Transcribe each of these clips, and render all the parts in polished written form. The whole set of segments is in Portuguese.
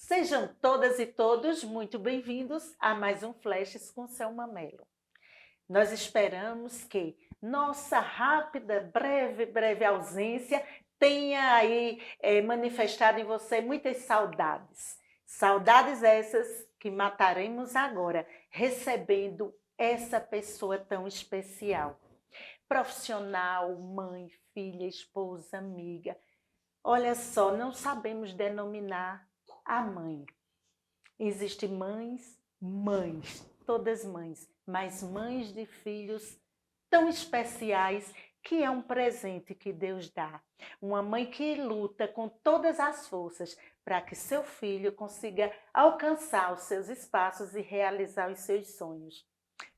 Sejam todas e todos muito bem-vindos a mais um Flashes com Selma Mello. Nós esperamos que nossa rápida, breve ausência tenha aí manifestado em você muitas saudades. Saudades essas que mataremos agora, recebendo essa pessoa tão especial. Profissional, mãe, filha, esposa, amiga. Olha só, não sabemos denominar a mãe. Existem mães, todas mães, mas mães de filhos tão especiais que é um presente que Deus dá. Uma mãe que luta com todas as forças para que seu filho consiga alcançar os seus espaços e realizar os seus sonhos.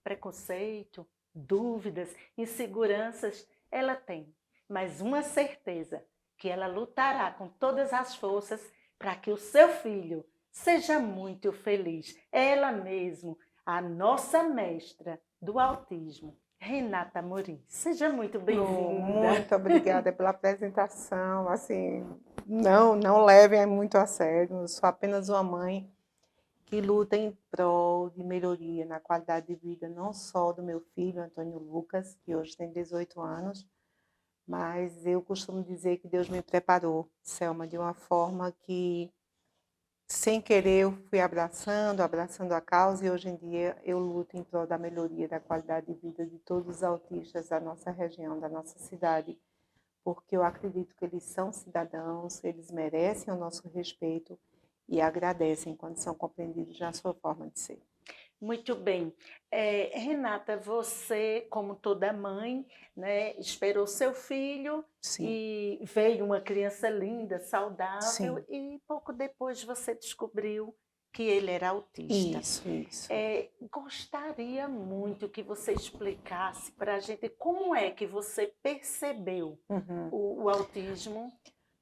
Preconceito, dúvidas, inseguranças, ela tem, mas uma certeza, que ela lutará com todas as forças para que o seu filho seja muito feliz. Ela mesmo, a nossa mestra do autismo, Renata Amorim. Seja muito bem-vinda. Muito obrigada pela apresentação. Assim, não levem muito a sério. Eu sou apenas uma mãe que luta em prol de melhoria na qualidade de vida, não só do meu filho, Antônio Lucas, que hoje tem 18 anos, mas eu costumo dizer que Deus me preparou, Selma, de uma forma que, sem querer, eu fui abraçando a causa, e hoje em dia eu luto em prol da melhoria da qualidade de vida de todos os autistas da nossa região, da nossa cidade, porque eu acredito que eles são cidadãos, eles merecem o nosso respeito e agradecem quando são compreendidos na sua forma de ser. Muito bem. Renata, você, como toda mãe, né, esperou seu filho Sim, e veio uma criança linda, saudável, sim, e pouco depois você descobriu que ele era autista. isso. Gostaria muito que você explicasse para a gente como é que você percebeu Uhum. o autismo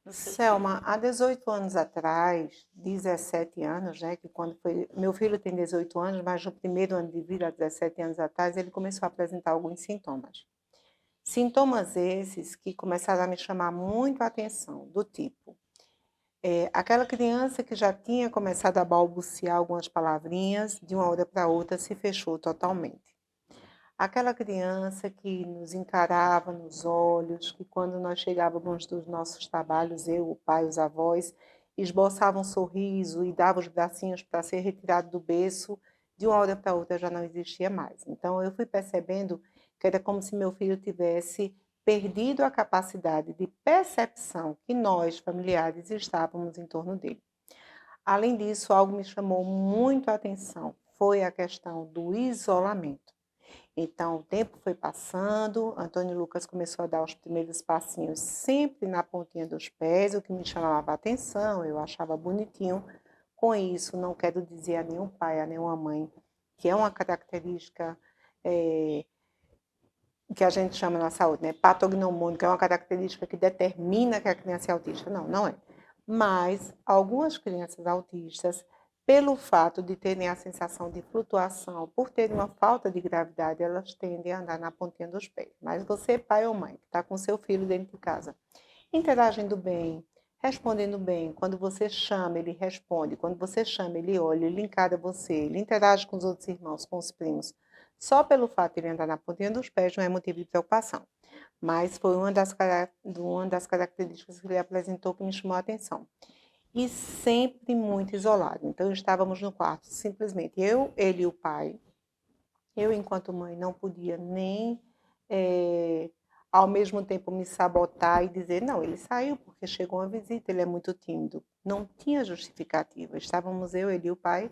no seu filho. Selma, há 18 anos atrás, 17 anos, né, que quando foi, meu filho tem 18 anos, mas no primeiro ano de vida, há 17 anos atrás, ele começou a apresentar alguns sintomas. Sintomas esses que começaram a me chamar muito a atenção, do tipo, aquela criança que já tinha começado a balbuciar algumas palavrinhas, de uma hora para outra se fechou totalmente. Aquela criança que nos encarava nos olhos, que quando nós chegávamos dos nossos trabalhos, eu, o pai, os avós, esboçava um sorriso e dava os bracinhos para ser retirado do berço, de uma hora para outra já não existia mais. Então eu fui percebendo que era como se meu filho tivesse perdido a capacidade de percepção que nós, familiares, estávamos em torno dele. Além disso, algo me chamou muito a atenção, foi a questão do isolamento. Então, o tempo foi passando, Antônio Lucas começou a dar os primeiros passinhos sempre na pontinha dos pés, o que me chamava a atenção, eu achava bonitinho. Com isso, não quero dizer a nenhum pai, a nenhuma mãe, que é uma característica que a gente chama na saúde, né, patognomônica, é uma característica que determina que a criança é autista. Não, não é. Mas algumas crianças autistas, pelo fato de terem a sensação de flutuação, por terem uma falta de gravidade, elas tendem a andar na pontinha dos pés. Mas você, pai ou mãe, que está com seu filho dentro de casa, interagindo bem, respondendo bem, quando você chama, ele responde, quando você chama, ele olha, ele encara você, ele interage com os outros irmãos, com os primos. Só pelo fato de ele andar na pontinha dos pés não é motivo de preocupação. Mas foi uma das características que ele apresentou que me chamou a atenção. E sempre muito isolado. Então, estávamos no quarto, simplesmente eu, ele e o pai. Eu, enquanto mãe, não podia nem, ao mesmo tempo, me sabotar e dizer, não, ele saiu porque chegou uma visita, ele é muito tímido. Não tinha justificativa. Estávamos eu, ele e o pai.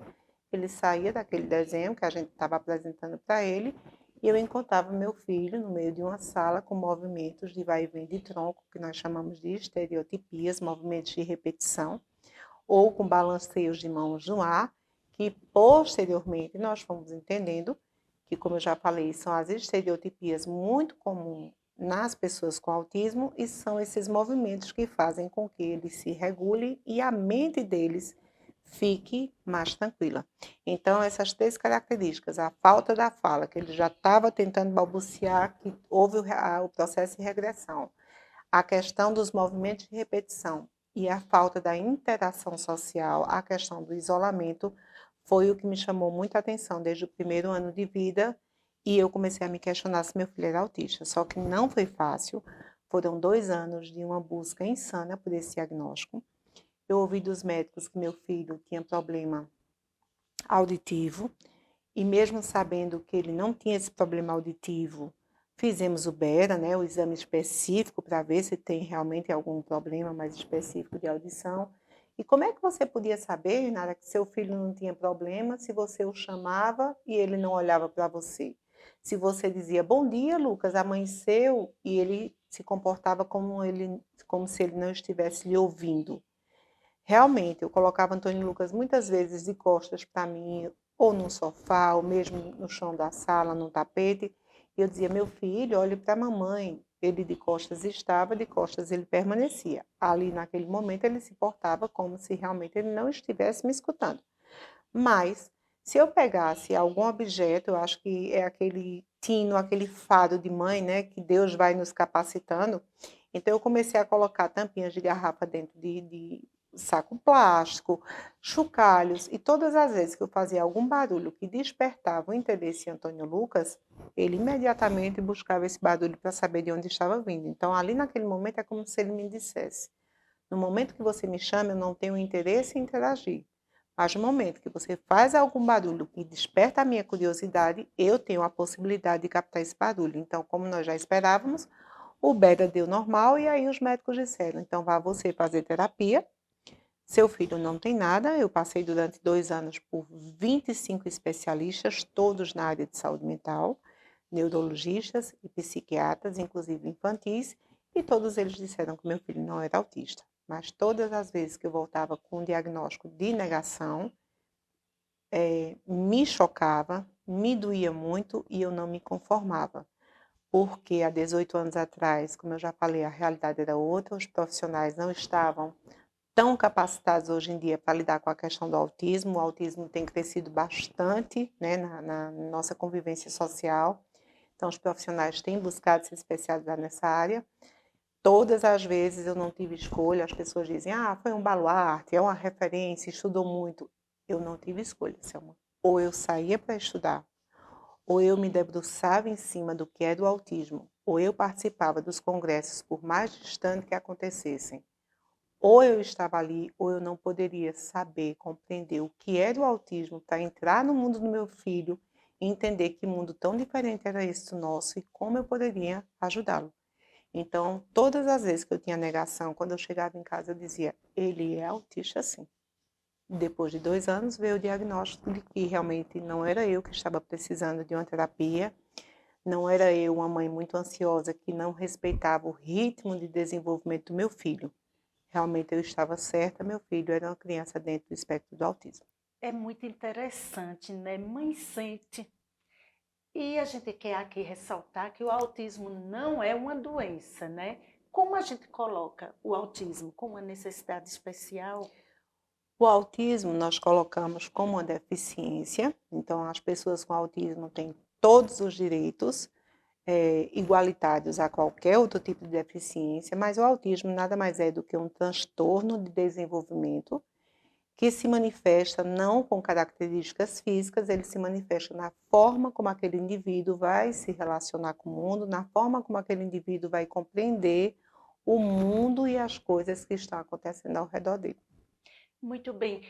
Ele saía daquele desenho que a gente estava apresentando para ele e eu encontrava meu filho no meio de uma sala com movimentos de vai e vem de tronco, que nós chamamos de estereotipias, movimentos de repetição, ou com balanceios de mãos no ar, que posteriormente nós fomos entendendo que, como eu já falei, são as estereotipias muito comuns nas pessoas com autismo e são esses movimentos que fazem com que eles se regulem e a mente deles fique mais tranquila. Então, essas três características, a falta da fala, que ele já estava tentando balbuciar, que houve o processo de regressão, a questão dos movimentos de repetição e a falta da interação social, a questão do isolamento, foi o que me chamou muita atenção desde o primeiro ano de vida, e eu comecei a me questionar se meu filho era autista. Só que não foi fácil, foram 2 anos de uma busca insana por esse diagnóstico. Eu ouvi dos médicos que meu filho tinha problema auditivo, e mesmo sabendo que ele não tinha esse problema auditivo, fizemos o BERA, né, o exame específico para ver se tem realmente algum problema mais específico de audição. E como é que você podia saber, Nara, que seu filho não tinha problema se você o chamava e ele não olhava para você? Se você dizia, bom dia, Lucas, amanheceu, e ele se comportava como se ele não estivesse lhe ouvindo. Realmente, eu colocava Antônio Lucas muitas vezes de costas para mim, ou no sofá, ou mesmo no chão da sala, no tapete, e eu dizia, meu filho, olhe para a mamãe. Ele de costas estava, de costas ele permanecia. Ali, naquele momento, ele se portava como se realmente ele não estivesse me escutando. Mas, se eu pegasse algum objeto, eu acho que é aquele tino, aquele fado de mãe, né, que Deus vai nos capacitando. Então, eu comecei a colocar tampinhas de garrafa dentro de saco plástico, chocalhos, e todas as vezes que eu fazia algum barulho que despertava o interesse em Antônio Lucas, ele imediatamente buscava esse barulho para saber de onde estava vindo. Então, ali naquele momento, é como se ele me dissesse, no momento que você me chama, eu não tenho interesse em interagir. Mas no momento que você faz algum barulho que desperta a minha curiosidade, eu tenho a possibilidade de captar esse barulho. Então, como nós já esperávamos, o beta deu normal e aí os médicos disseram, então vá você fazer terapia. Seu filho não tem nada. Eu passei durante 2 anos por 25 especialistas, todos na área de saúde mental, neurologistas e psiquiatras, inclusive infantis, e todos eles disseram que meu filho não era autista. Mas todas as vezes que eu voltava com um diagnóstico de negação, me chocava, me doía muito e eu não me conformava. Porque há 18 anos atrás, como eu já falei, a realidade era outra, os profissionais não estavam tão capacitados hoje em dia para lidar com a questão do autismo. O autismo tem crescido bastante, né, na nossa convivência social. Então, os profissionais têm buscado se especializar nessa área. Todas as vezes eu não tive escolha. As pessoas dizem, foi um baluarte, é uma referência, estudou muito. Eu não tive escolha, Selma. Ou eu saía para estudar, ou eu me debruçava em cima do que é do autismo, ou eu participava dos congressos, por mais distante que acontecessem. Ou eu estava ali, ou eu não poderia saber, compreender o que é do autismo para entrar no mundo do meu filho e entender que mundo tão diferente era esse do nosso e como eu poderia ajudá-lo. Então, todas as vezes que eu tinha negação, quando eu chegava em casa, eu dizia, ele é autista sim. Depois de 2 anos, veio o diagnóstico de que realmente não era eu que estava precisando de uma terapia, não era eu uma mãe muito ansiosa que não respeitava o ritmo de desenvolvimento do meu filho. Realmente eu estava certa, meu filho era uma criança dentro do espectro do autismo. É muito interessante, né? Mãe sente. E a gente quer aqui ressaltar que o autismo não é uma doença, né? Como a gente coloca o autismo como uma necessidade especial? O autismo nós colocamos como uma deficiência, então as pessoas com autismo têm todos os direitos igualitários a qualquer outro tipo de deficiência, mas o autismo nada mais é do que um transtorno de desenvolvimento que se manifesta não com características físicas, ele se manifesta na forma como aquele indivíduo vai se relacionar com o mundo, na forma como aquele indivíduo vai compreender o mundo e as coisas que estão acontecendo ao redor dele. Muito bem.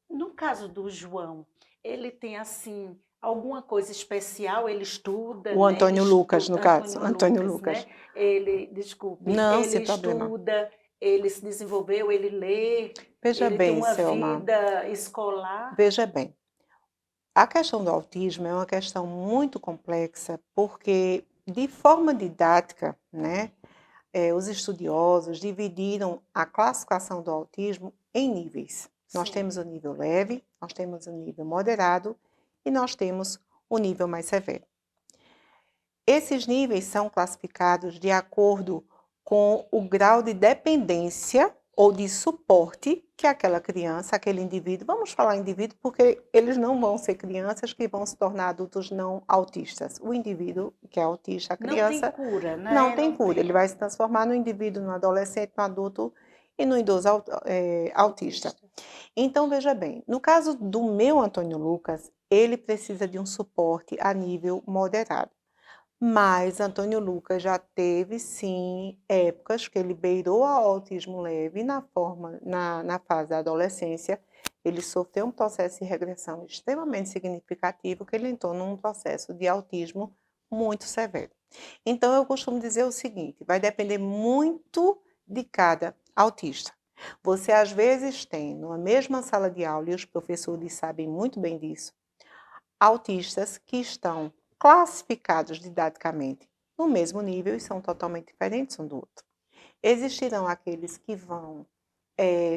No caso do João, ele tem assim alguma coisa especial? Ele estuda, O né? Antônio Lucas, no caso, Antônio Antônio Lucas, Lucas. né? Ele, desculpe, Não, ele sem problema. estuda, ele se desenvolveu, ele lê, Veja ele tem bem, uma Selma, vida escolar. veja bem. A questão do autismo é uma questão muito complexa, porque, de forma didática, né, os estudiosos dividiram a classificação do autismo em níveis. Nós Sim. temos o nível leve, nós temos o nível moderado e nós temos o nível mais severo. Esses níveis são classificados de acordo com o grau de dependência ou de suporte que aquela criança, aquele indivíduo, vamos falar indivíduo porque eles não vão ser crianças que vão se tornar adultos não autistas. O indivíduo que é autista, a Não tem criança, cura, não né? tem Não cura. tem. Ele vai se transformar no indivíduo, no adolescente, no adulto, e no idoso autista. Então, veja bem, no caso do meu Antônio Lucas, ele precisa de um suporte a nível moderado. Mas Antônio Lucas já teve, sim, épocas que ele beirou ao autismo leve na fase da adolescência. Ele sofreu um processo de regressão extremamente significativo, que ele entrou num processo de autismo muito severo. Então, eu costumo dizer o seguinte, vai depender muito de cada autista. Você, às vezes, tem, numa mesma sala de aula, e os professores sabem muito bem disso, autistas que estão classificados didaticamente no mesmo nível e são totalmente diferentes um do outro. Existirão aqueles que vão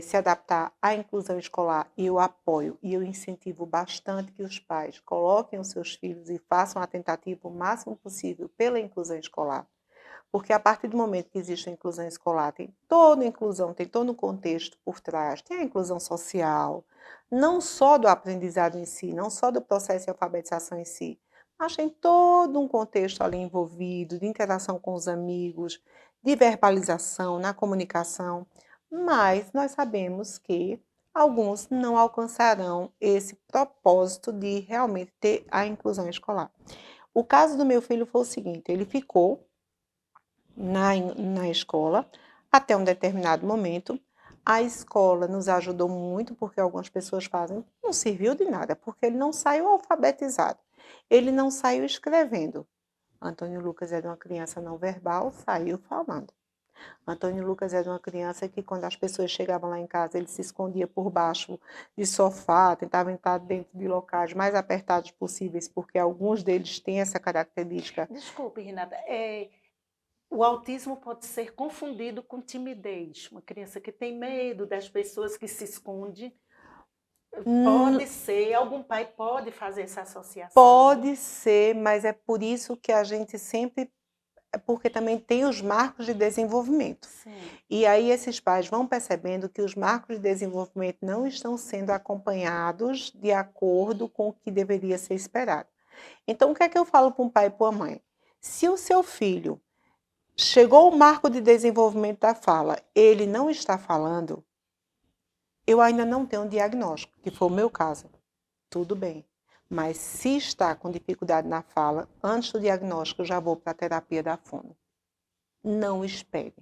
se adaptar à inclusão escolar e eu apoio e eu incentivo bastante que os pais coloquem os seus filhos e façam a tentativa o máximo possível pela inclusão escolar. Porque a partir do momento que existe a inclusão escolar, tem toda a inclusão, tem todo um contexto por trás, tem a inclusão social, não só do aprendizado em si, não só do processo de alfabetização em si, mas tem todo um contexto ali envolvido, de interação com os amigos, de verbalização, na comunicação, mas nós sabemos que alguns não alcançarão esse propósito de realmente ter a inclusão escolar. O caso do meu filho foi o seguinte, ele ficou na escola até um determinado momento. A escola nos ajudou muito, porque algumas pessoas fazem, não serviu de nada, porque ele não saiu alfabetizado, ele não saiu escrevendo. Antônio Lucas era uma criança não verbal, saiu falando. Antônio Lucas era uma criança que, quando as pessoas chegavam lá em casa, ele se escondia por baixo de sofá, tentava entrar dentro de locais mais apertados possíveis, porque alguns deles têm essa característica. Desculpe, Renata, o autismo pode ser confundido com timidez. Uma criança que tem medo das pessoas, que se esconde. Pode ser, algum pai pode fazer essa associação. Pode ser, mas é por isso que a gente sempre... porque também tem os marcos de desenvolvimento. Sim. E aí esses pais vão percebendo que os marcos de desenvolvimento não estão sendo acompanhados de acordo com o que deveria ser esperado. Então, o que é que eu falo para um pai e para uma mãe? Se o seu filho chegou o marco de desenvolvimento da fala, ele não está falando, eu ainda não tenho um diagnóstico, que foi o meu caso. Tudo bem. Mas se está com dificuldade na fala, antes do diagnóstico eu já vou para a terapia da fono. Não espere.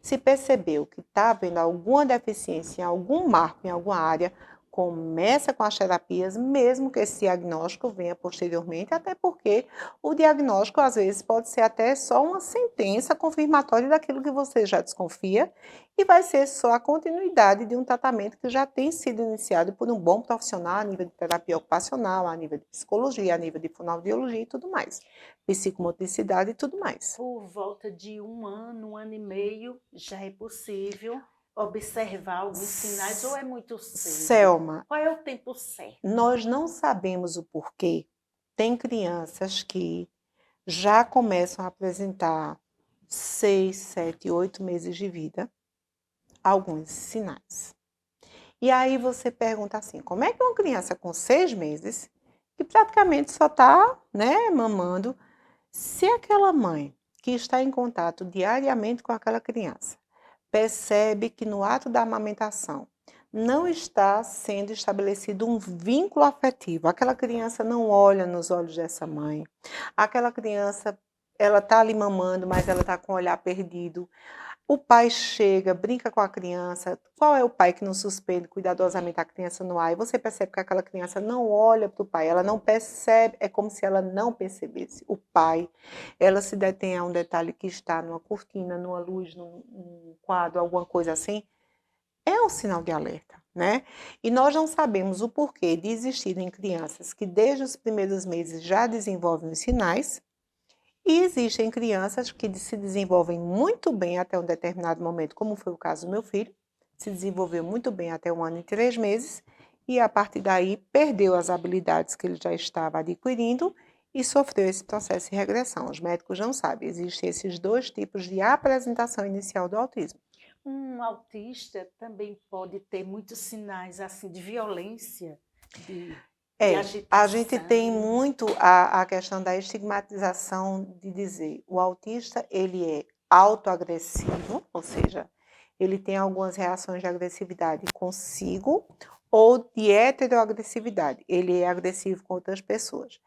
Se percebeu que está havendo alguma deficiência em algum marco, em alguma área, começa com as terapias, mesmo que esse diagnóstico venha posteriormente, até porque o diagnóstico, às vezes, pode ser até só uma sentença confirmatória daquilo que você já desconfia e vai ser só a continuidade de um tratamento que já tem sido iniciado por um bom profissional a nível de terapia ocupacional, a nível de psicologia, a nível de fonoaudiologia e tudo mais, psicomotricidade e tudo mais. Por volta de um ano e meio, já é possível observar alguns sinais ou é muito cedo? Selma, qual é o tempo certo? Nós não sabemos o porquê. Tem crianças que já começam a apresentar 6, 7, 8 meses de vida, alguns sinais. E aí você pergunta assim, como é que uma criança com 6 meses, que praticamente só está, mamando, se aquela mãe que está em contato diariamente com aquela criança percebe que no ato da amamentação não está sendo estabelecido um vínculo afetivo, aquela criança não olha nos olhos dessa mãe, aquela criança, ela está ali mamando, mas ela está com o olhar perdido, o pai chega, brinca com a criança, qual é o pai que não suspende cuidadosamente a criança no ar? E você percebe que aquela criança não olha para o pai, ela não percebe, é como se ela não percebesse o pai. Ela se detém a um detalhe que está numa cortina, numa luz, num quadro, alguma coisa assim, é um sinal de alerta, né? E nós não sabemos o porquê de existirem crianças que desde os primeiros meses já desenvolvem os sinais, e existem crianças que se desenvolvem muito bem até um determinado momento, como foi o caso do meu filho, se desenvolveu muito bem até 1 ano e 3 meses, e a partir daí perdeu as habilidades que ele já estava adquirindo e sofreu esse processo de regressão. Os médicos não sabem, existem esses 2 tipos de apresentação inicial do autismo. Um autista também pode ter muitos sinais assim de violência, de agitação. A gente tem muito a questão da estigmatização de dizer o autista ele é autoagressivo, ou seja, ele tem algumas reações de agressividade consigo ou de heteroagressividade. Ele é agressivo com outras pessoas.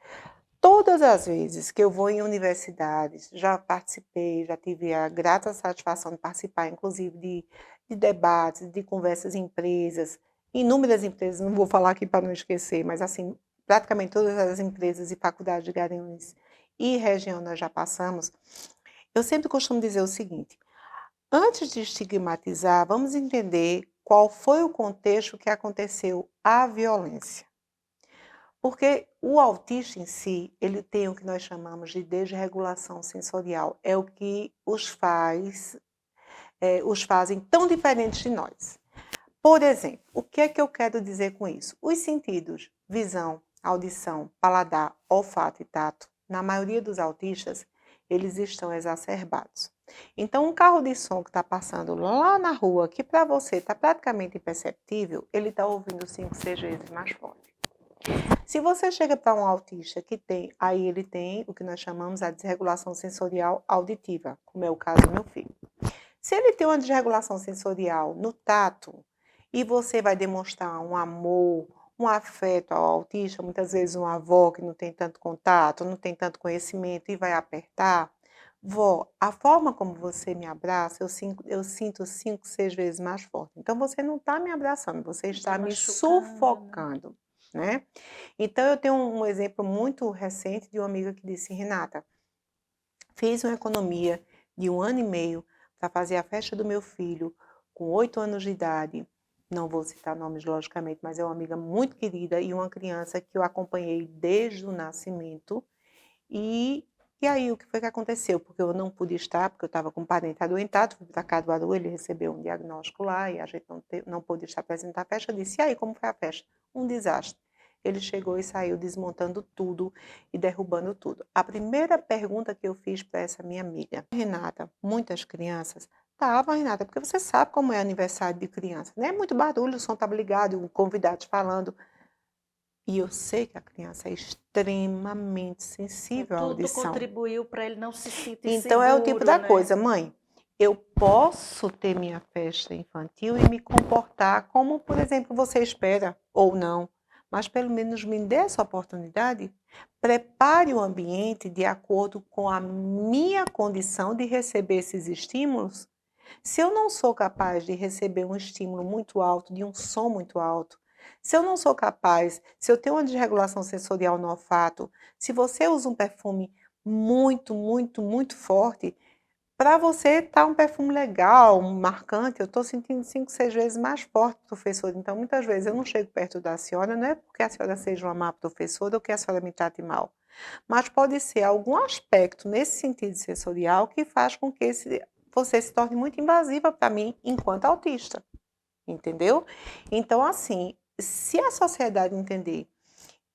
Todas as vezes que eu vou em universidades, já participei, já tive a grata satisfação de participar, inclusive, de debates, de conversas em empresas, inúmeras empresas, não vou falar aqui para não esquecer, mas assim, praticamente todas as empresas e faculdades de Garanhuns e região nós já passamos. Eu sempre costumo dizer o seguinte: antes de estigmatizar, vamos entender qual foi o contexto que aconteceu a violência. Porque o autista em si, ele tem o que nós chamamos de desregulação sensorial. É o que os fazem tão diferentes de nós. Por exemplo, o que é que eu quero dizer com isso? Os sentidos, visão, audição, paladar, olfato e tato, na maioria dos autistas, eles estão exacerbados. Então, um carro de som que está passando lá na rua, que para você está praticamente imperceptível, ele está ouvindo 5, 6 vezes mais forte. Se você chega para um autista que tem, aí ele tem o que nós chamamos a desregulação sensorial auditiva, como é o caso do meu filho. Se ele tem uma desregulação sensorial no tato, e você vai demonstrar um amor, um afeto ao autista, muitas vezes uma avó que não tem tanto contato, não tem tanto conhecimento e vai apertar, vó, a forma como você me abraça, eu sinto 5, 6 vezes mais forte. Então você não está me abraçando, você está me sufocando. Né? Então, eu tenho um exemplo muito recente de uma amiga que disse: Renata, fiz uma economia de 1 ano e meio para fazer a festa do meu filho com 8 anos de idade. Não vou citar nomes, logicamente, mas é uma amiga muito querida e uma criança que eu acompanhei desde o nascimento. E aí, o que foi que aconteceu? Porque eu não pude estar, porque eu estava com um parente adoentado, fui para Caruaru, ele recebeu um diagnóstico lá e a gente não pôde estar presente na festa. Eu disse: e aí, como foi a festa? Um desastre. Ele chegou e saiu desmontando tudo e derrubando tudo. A primeira pergunta que eu fiz para essa minha amiga: Renata, muitas crianças? Tava, Renata, porque você sabe como é aniversário de criança, né? Muito barulho, o som estava ligado, um convidado falando. E eu sei que a criança é extremamente sensível à audição. Tudo contribuiu para ele não se sentir então, seguro, é o tipo da né? coisa, mãe. Eu posso ter minha festa infantil e me comportar como, por exemplo, você espera, ou não. Mas pelo menos me dê essa oportunidade. Prepare o ambiente de acordo com a minha condição de receber esses estímulos. Se eu não sou capaz de receber um estímulo muito alto, de um som muito alto, se eu não sou capaz, se eu tenho uma desregulação sensorial no olfato, se você usa um perfume muito, muito, muito forte, para você tá um perfume legal, marcante, eu estou sentindo 5, 6 vezes mais forte, professor. Então, muitas vezes eu não chego perto da senhora, não é porque a senhora seja uma má professora ou que a senhora me trate mal, mas pode ser algum aspecto nesse sentido sensorial que faz com que você se torne muito invasiva para mim enquanto autista, entendeu? Então, assim, se a sociedade entender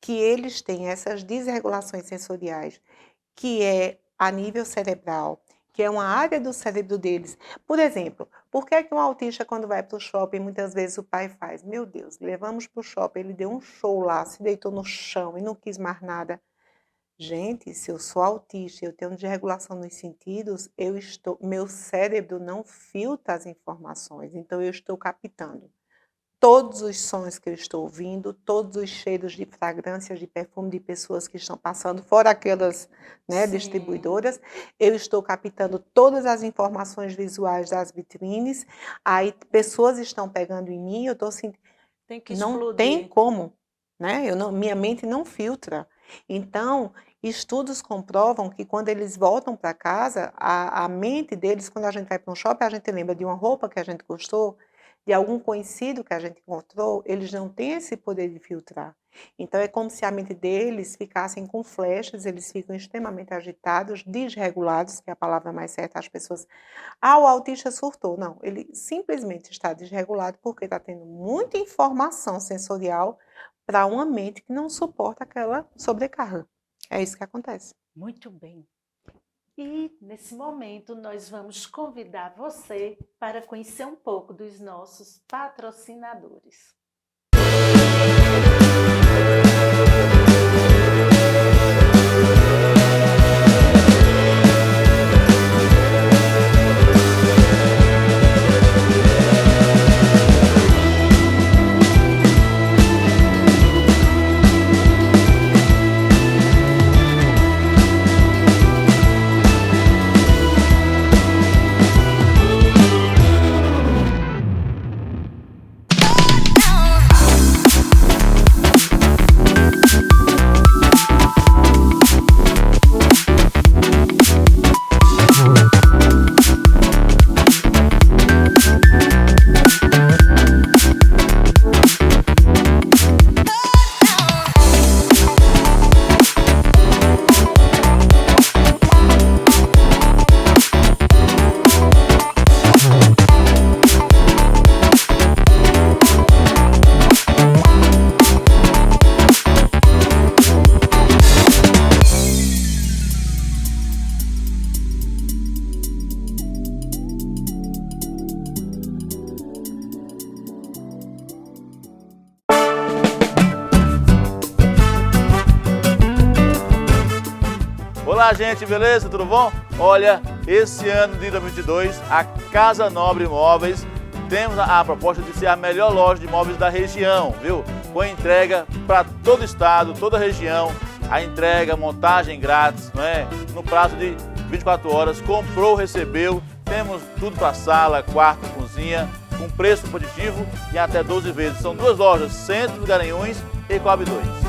que eles têm essas desregulações sensoriais, que é a nível cerebral, que é uma área do cérebro deles. Por exemplo, por que um autista, quando vai para o shopping, muitas vezes o pai faz: meu Deus, levamos para o shopping, ele deu um show lá, se deitou no chão e não quis mais nada. Gente, se eu sou autista e eu tenho desregulação nos sentidos, meu cérebro não filtra as informações, então eu estou captando todos os sons que eu estou ouvindo, todos os cheiros de fragrâncias, de perfume de pessoas que estão passando, fora aquelas, né, distribuidoras. Eu estou captando todas as informações visuais das vitrines. Aí pessoas estão pegando em mim, eu estou sentindo. Tem que não explodir. tem como, né? Minha mente não filtra. Então, estudos comprovam que quando eles voltam para casa, a mente deles, quando a gente vai para um shopping, a gente lembra de uma roupa que a gente gostou, de algum conhecido que a gente encontrou, eles não têm esse poder de filtrar. Então, é como se a mente deles ficassem com flechas, eles ficam extremamente agitados, desregulados, que é a palavra mais certa. As pessoas: o autista surtou. Não, ele simplesmente está desregulado porque está tendo muita informação sensorial para uma mente que não suporta aquela sobrecarga. É isso que acontece. Muito bem. E, nesse momento, nós vamos convidar você para conhecer um pouco dos nossos patrocinadores. Olá, gente, beleza? Tudo bom? Olha, esse ano de 2022, a Casa Nobre Imóveis, temos a proposta de ser a melhor loja de imóveis da região, viu? Com entrega para todo o estado, toda a região, a entrega, montagem grátis, não é? No prazo de 24 horas, comprou, recebeu, temos tudo para sala, quarto, cozinha, com preço positivo e até 12 vezes. São duas lojas, Centro dos Garanhuns e Coab 2.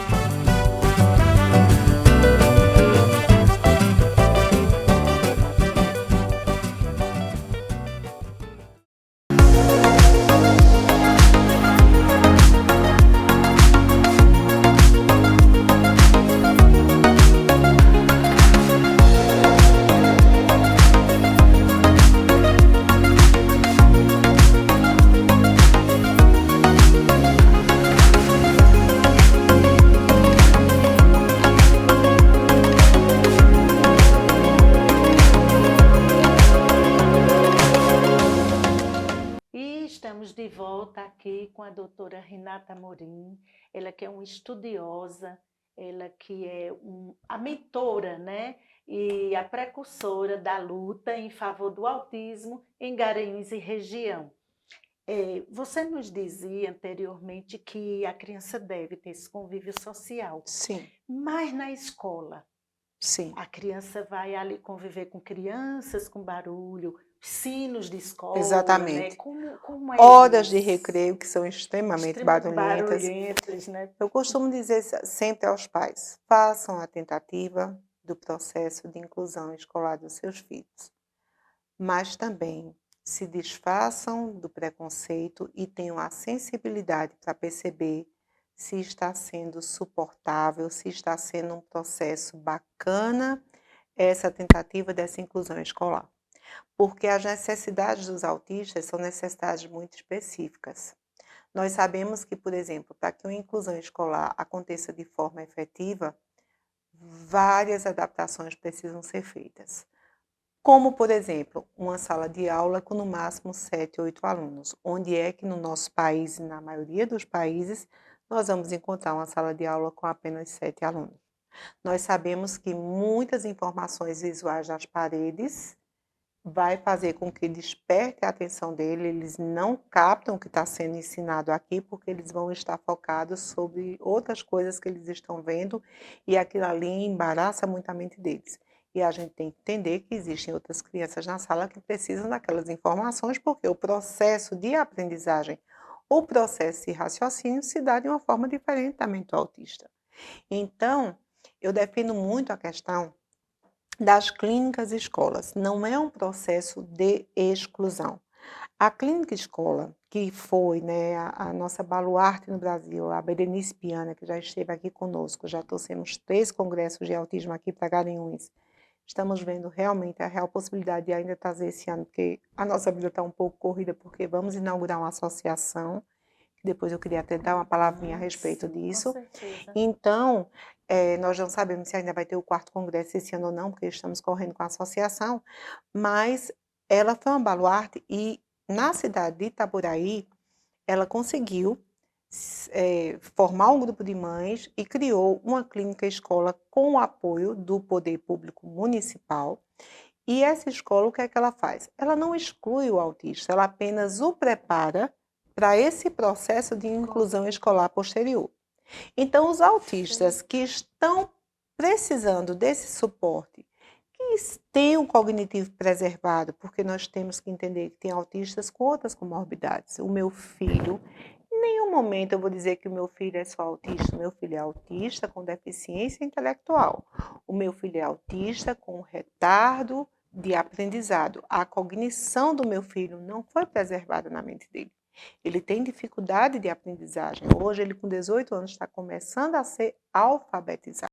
Estamos de volta aqui com a doutora Renata Amorim, ela que é uma estudiosa, ela que é a mentora, né? E a precursora da luta em favor do autismo em Garanhuns e região. Você nos dizia anteriormente que a criança deve ter esse convívio social. Sim. Mas na escola, sim. A criança vai ali conviver com crianças, com barulho, sinos de escola, Exatamente. Né? Como é Horas isso? de recreio que são extremamente barulhentas. Né? Eu costumo dizer sempre aos pais, façam a tentativa do processo de inclusão escolar dos seus filhos, mas também se desfaçam do preconceito e tenham a sensibilidade para perceber se está sendo suportável, se está sendo um processo bacana essa tentativa dessa inclusão escolar. Porque as necessidades dos autistas são necessidades muito específicas. Nós sabemos que, por exemplo, para que uma inclusão escolar aconteça de forma efetiva, várias adaptações precisam ser feitas. Como, por exemplo, uma sala de aula com no máximo 7, 8 alunos. Onde é que no nosso país e na maioria dos países nós vamos encontrar uma sala de aula com apenas 7 alunos? Nós sabemos que muitas informações visuais nas paredes vai fazer com que desperte a atenção dele, eles não captam o que está sendo ensinado aqui, porque eles vão estar focados sobre outras coisas que eles estão vendo, e aquilo ali embaraça muito a mente deles. E a gente tem que entender que existem outras crianças na sala que precisam daquelas informações, porque o processo de aprendizagem, o processo de raciocínio se dá de uma forma diferente da mente autista. Então, eu defendo muito a questão das clínicas escolas. Não é um processo de exclusão. A clínica escola, que foi, né, a nossa baluarte no Brasil, a Berenice Piana, que já esteve aqui conosco, já trouxemos 3 congressos de autismo aqui para Garanhuns. Estamos vendo realmente a real possibilidade de ainda trazer esse ano, porque a nossa vida está um pouco corrida, porque vamos inaugurar uma associação, que depois eu queria até dar uma palavrinha a respeito disso. Com certeza. Então, nós não sabemos se ainda vai ter o 4º congresso esse ano ou não, porque estamos correndo com a associação, mas ela foi uma baluarte e na cidade de Itaboraí, ela conseguiu formar um grupo de mães e criou uma clínica escola com o apoio do poder público municipal. E essa escola, o que é que ela faz? Ela não exclui o autista, ela apenas o prepara para esse processo de inclusão escolar posterior. Então, os autistas que estão precisando desse suporte, que tenham cognitivo preservado, porque nós temos que entender que tem autistas com outras comorbidades. O meu filho, em nenhum momento eu vou dizer que o meu filho é só autista. O meu filho é autista com deficiência intelectual. O meu filho é autista com retardo de aprendizado. A cognição do meu filho não foi preservada na mente dele. Ele tem dificuldade de aprendizagem. Hoje, ele com 18 anos está começando a ser alfabetizado.